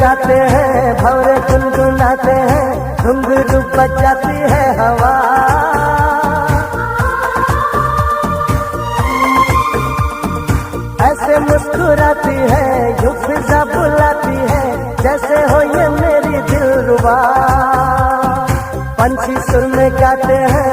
गाते हैं, भंवरे गुनगुनाते हैं, घुंघरू बजाती है हवा। ऐसे मुस्कुराती है, यूं फिजा बुलाती है, जैसे हो ये मेरी दिलरुबा। पंछी सुर में गाते हैं,